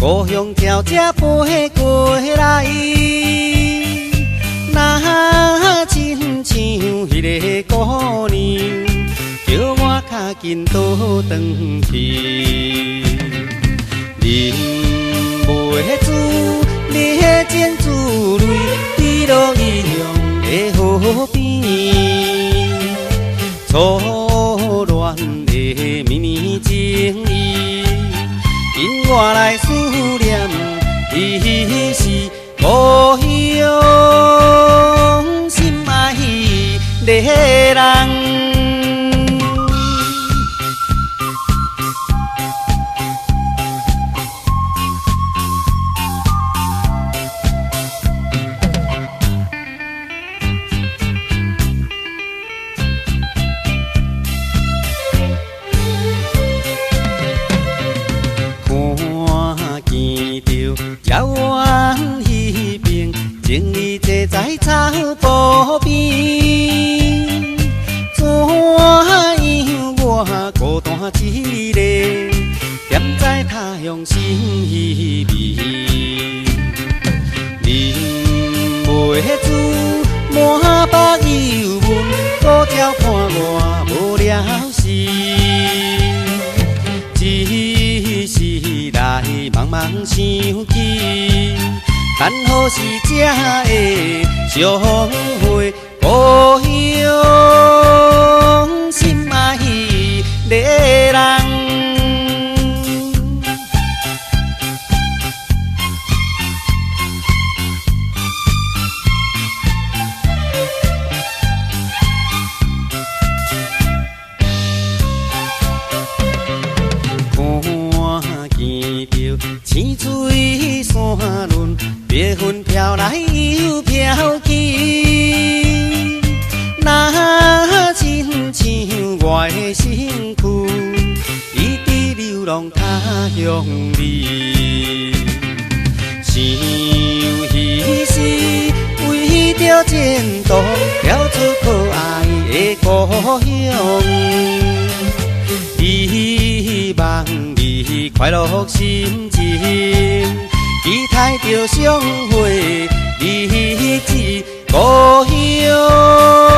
故乡条只飞过来，若亲像迄个姑娘，叫我较紧倒转去。饮袂住，你迄剪珠泪，滴落伊用的河边，错乱的绵绵情意，因我来思念，伊是故乡心爱的人。遥远迄边，情谊坐在草坡边，怎样我孤单一个，踮在他乡心稀微。饮袂住，满腹忧闷，古条看我无了时。只是来茫茫想起，等何时才会相会？故乡心爱的人。青水山峦，白云飘来又飘去。若亲像我的身躯，一直流浪他乡里。想彼时，为着前途，跳出可爱的故乡。希望你快乐心情，期待着相会日子，故乡。